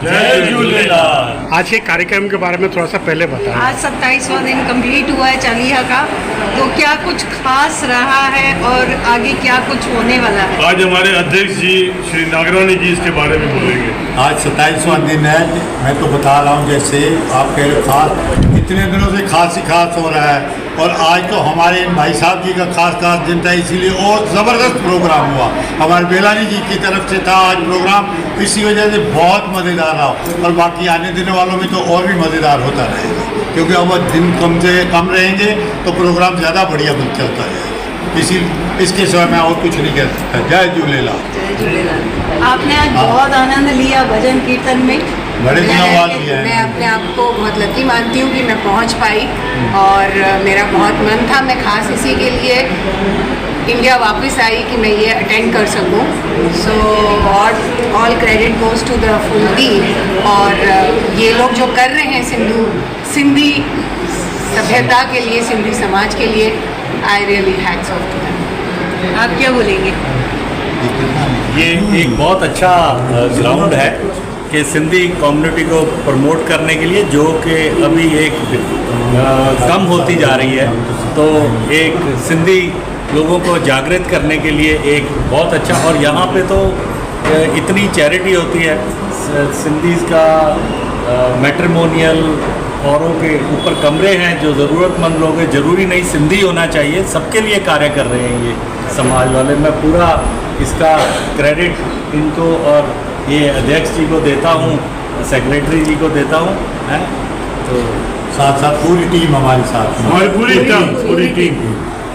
जय झूलेलाल। आज के कार्यक्रम के बारे में थोड़ा सा पहले बताएं। आज 27वां दिन कंप्लीट हुआ है चालीहा का, तो क्या कुछ खास रहा है और आगे क्या कुछ होने वाला है? आज हमारे अध्यक्ष जी श्री नागरानी जी इसके बारे में बोलेंगे। आज 27वां दिन है। मैं तो बता रहा हूँ, जैसे आप कह रहे हो खास, इतने दिनों से खास ही खास हो रहा है और आज तो हमारे भाई साहब जी का खास दिन था, इसीलिए और ज़बरदस्त प्रोग्राम हुआ। हमारे बेलानी जी की तरफ से था आज प्रोग्राम, इसी वजह से बहुत मज़ेदार रहा और बाकी आने देने वालों में तो और भी मज़ेदार होता रहेगा, क्योंकि अब दिन कम से कम रहेंगे तो प्रोग्राम ज़्यादा बढ़िया बन चलता है। इसके सिवा मैं और कुछ नहीं कह सकता। जय झूलेलाल। जय झूलेलाल। आपने आज बहुत आनंद लिया भजन कीर्तन में, बड़े दिनों बाद लिया है। मैं अपने आप को बहुत लकी मानती हूँ कि मैं पहुँच पाई और मेरा बहुत मन था, मैं खास इसी के लिए इंडिया वापस आई कि मैं ये अटेंड कर सकूं। So all credit goes to the full team. और ये लोग जो कर रहे हैं सिंधी सभ्यता के लिए, सिंधी समाज के लिए, I really hats off to them. आप क्या बोलेंगे? ये एक बहुत अच्छा ग्राउंड है कि सिंधी कम्युनिटी को प्रमोट करने के लिए, जो कि अभी एक कम होती जा रही है, तो एक सिंधी लोगों को जागृत करने के लिए एक बहुत अच्छा। और यहाँ पे तो इतनी चैरिटी होती है, सिंधीज़ का मैट्रिमोनियल, औरों के ऊपर कमरे हैं जो ज़रूरतमंद लोग हैं, ज़रूरी नहीं सिंधी होना चाहिए, सबके लिए कार्य कर रहे हैं ये समाज वाले। मैं पूरा इसका क्रेडिट इनको और ये अध्यक्ष जी को देता हूँ, सेक्रेटरी जी को देता हूँ, हैं तो साथ पूरी टीम हमारे साथ, हमारी पूरी टीम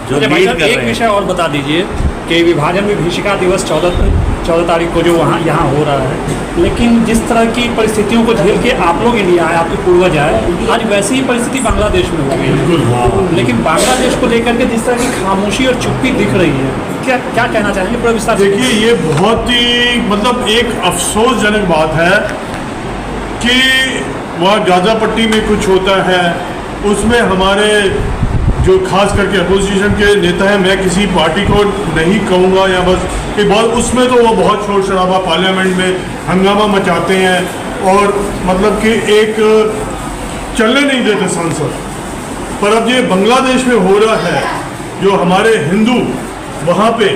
जो भाई लीड साहब, कर एक रहे विषय हैं। और बता दीजिए कि विभाजन विभीषिका दिवस 14 तारीख को जो यहाँ हो रहा है, लेकिन जिस तरह की परिस्थितियों को झेल के आप लोग इंडिया आए, आपके पूर्वज आए, आज वैसी ही परिस्थिति बांग्लादेश में हो गई है। लेकिन बांग्लादेश को लेकर के जिस तरह की खामोशी और चुप्पी दिख रही है, क्या कहना चाहेंगे पूरा विस्तार? देखिए, ये बहुत ही मतलब एक अफसोसजनक बात है कि वहाँ गाज़ा पट्टी में कुछ होता है, उसमें हमारे जो खास करके अपोजिशन के नेता हैं, मैं किसी पार्टी को नहीं कहूँगा या बस एक बहुत, उसमें तो वो बहुत शोर शराबा पार्लियामेंट में हंगामा मचाते हैं और मतलब कि एक चलने नहीं देते सांसद। पर अब ये बांग्लादेश में हो रहा है, जो हमारे हिंदू वहाँ पे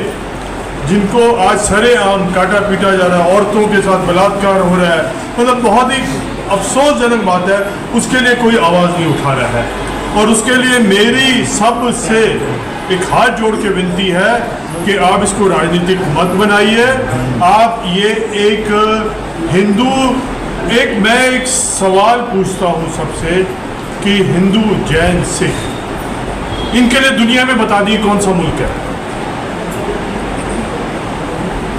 जिनको आज सरेआम काटा पीटा जा रहा है, औरतों के साथ बलात्कार हो रहा है, मतलब बहुत ही अफसोसजनक बात है, उसके लिए कोई आवाज़ नहीं उठा रहा है। और उसके लिए मेरी सबसे एक हाथ जोड़ के विनती है कि आप इसको राजनीतिक मत बनाइए। आप ये एक हिंदू, मैं एक सवाल पूछता हूँ सबसे कि हिंदू, जैन, सिख, इनके लिए दुनिया में बता दिए कौन सा मुल्क है?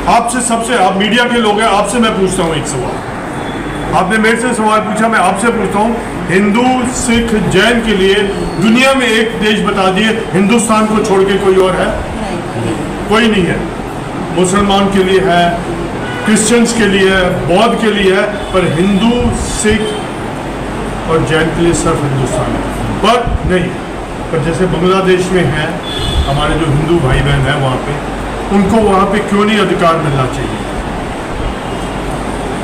आपसे सबसे, आप मीडिया के लोग हैं, आपसे मैं पूछता हूँ एक सवाल। आपने मेरे से सवाल पूछा, मैं आपसे पूछता हूँ, हिंदू, सिख, जैन के लिए दुनिया में एक देश बता दिए, हिंदुस्तान को छोड़ के कोई और है? कोई नहीं है। मुसलमान के लिए है, क्रिश्चियंस के लिए है, बौद्ध के लिए है, पर हिंदू, सिख और जैन के लिए सिर्फ हिंदुस्तान है। पर नहीं, पर जैसे बांग्लादेश में है, हमारे जो हिंदू भाई बहन हैं वहाँ पे, उनको वहाँ पे क्यों नहीं अधिकार मिलना चाहिए?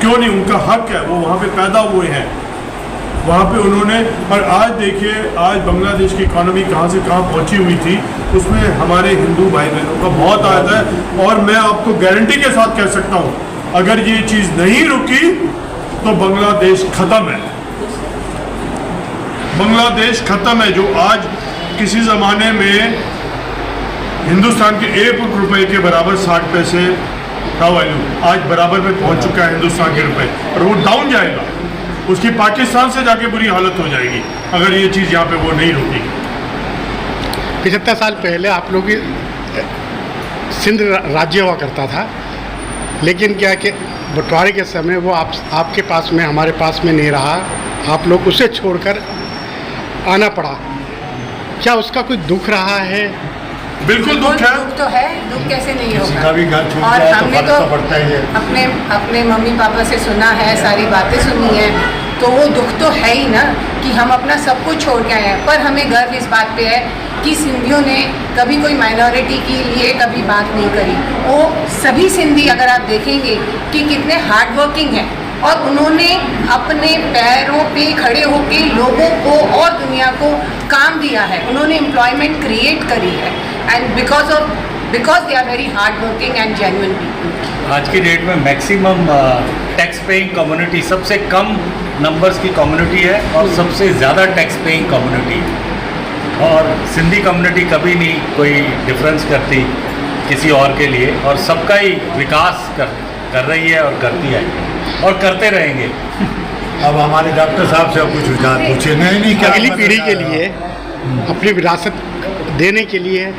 क्यों नहीं? उनका हक है, वो वहाँ पे पैदा हुए हैं, वहाँ पे उन्होंने। और आज देखिए, आज बांग्लादेश की इकॉनमी कहाँ से कहाँ पहुँची हुई थी, उसमें हमारे हिंदू भाई बहनों का बहुत आया है। और मैं आपको गारंटी के साथ कह सकता हूँ, अगर ये चीज़ नहीं रुकी तो बांग्लादेश ख़त्म है। बांग्लादेश ख़त्म है। जो आज किसी ज़माने में हिंदुस्तान के 1 रुपये के बराबर 60 पैसे का वैल्यू, आज बराबर में पहुंच चुका है हिंदुस्तान के रुपए, और वो डाउन जाएगा। उसकी पाकिस्तान से जाके बुरी हालत हो जाएगी अगर ये चीज़ यहाँ पे वो नहीं रुकी। 75 साल पहले आप लोग की सिंध राज्य हुआ करता था, लेकिन क्या कि बंटवारे के समय वो आपके पास में, हमारे पास में नहीं रहा, आप लोग उसे छोड़कर आना पड़ा। क्या उसका कोई दुख रहा है? बिल्कुल दुख है। दुख तो है, दुख कैसे नहीं होगा। किसी का भी घर छूट और जाए तो हमने फर्क तो पड़ता ही है। अपने मम्मी पापा से सुना है, सारी बातें सुनी है, तो वो दुख तो है ही ना कि हम अपना सब कुछ छोड़ के आए हैं। पर हमें गर्व इस बात पे है कि सिंधियों ने कभी कोई माइनॉरिटी के लिए कभी बात नहीं करी। वो सभी सिंधी, अगर आप देखेंगे कि कितने हार्ड वर्किंग हैं, और उन्होंने अपने पैरों पे खड़े होकर लोगों को और दुनिया को काम दिया है, उन्होंने एम्प्लॉयमेंट क्रिएट करी है, and because they are very hard working and genuine people. आज की डेट में मैक्सिमम टैक्स पेइंग कम्युनिटी, सबसे कम नंबर्स की कम्युनिटी है और सबसे ज़्यादा टैक्स पेइंग कम्युनिटी है। और सिंधी कम्युनिटी कभी नहीं कोई डिफरेंस करती किसी और के लिए, और सबका ही विकास कर रही है और करती है और करते रहेंगे। अब हमारे डॉक्टर साहब से अब कुछ विचार पूछे। नहीं क्या अगली पीढ़ी के लिए अपनी विरासत देने के लिए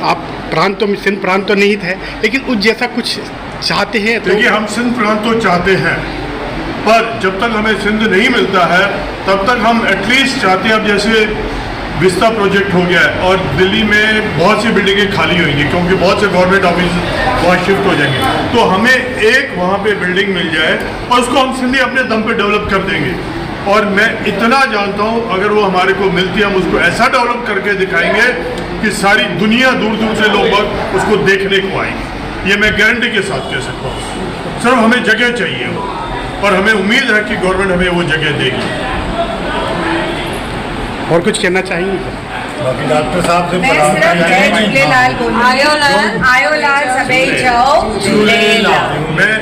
आप प्रांतों में, सिंध प्रांत तो नहीं है लेकिन उस जैसा कुछ चाहते हैं तो? देखिए, हम सिंध प्रांत तो चाहते हैं, पर जब तक हमें सिंध नहीं मिलता है तब तक हम एटलीस्ट चाहते हैं। अब जैसे विस्ता प्रोजेक्ट हो गया है और दिल्ली में बहुत सी बिल्डिंगें खाली हुई हैं क्योंकि बहुत से गवर्नमेंट ऑफिस वहाँ शिफ्ट हो जाएंगे, तो हमें एक वहाँ पे बिल्डिंग मिल जाए और उसको हम सिंधी अपने दम पे डेवलप कर देंगे। और मैं इतना जानता हूँ, अगर वो हमारे को मिलती है हम उसको ऐसा डेवलप करके दिखाएंगे कि सारी दुनिया दूर दूर से लोग उसको देखने को आएंगे। ये मैं गारंटी के साथ कह सकता हूँ। सिर्फ हमें जगह चाहिए वो, और हमें उम्मीद है कि गवर्नमेंट हमें वो जगह देगी। और कुछ कहना चाहेंगे? बाकी डॉक्टर साहब से मैं सिर्फ जय झूलेलाल बोलूंगी। आयो लाल सभई चओ झूलेलाल। मैं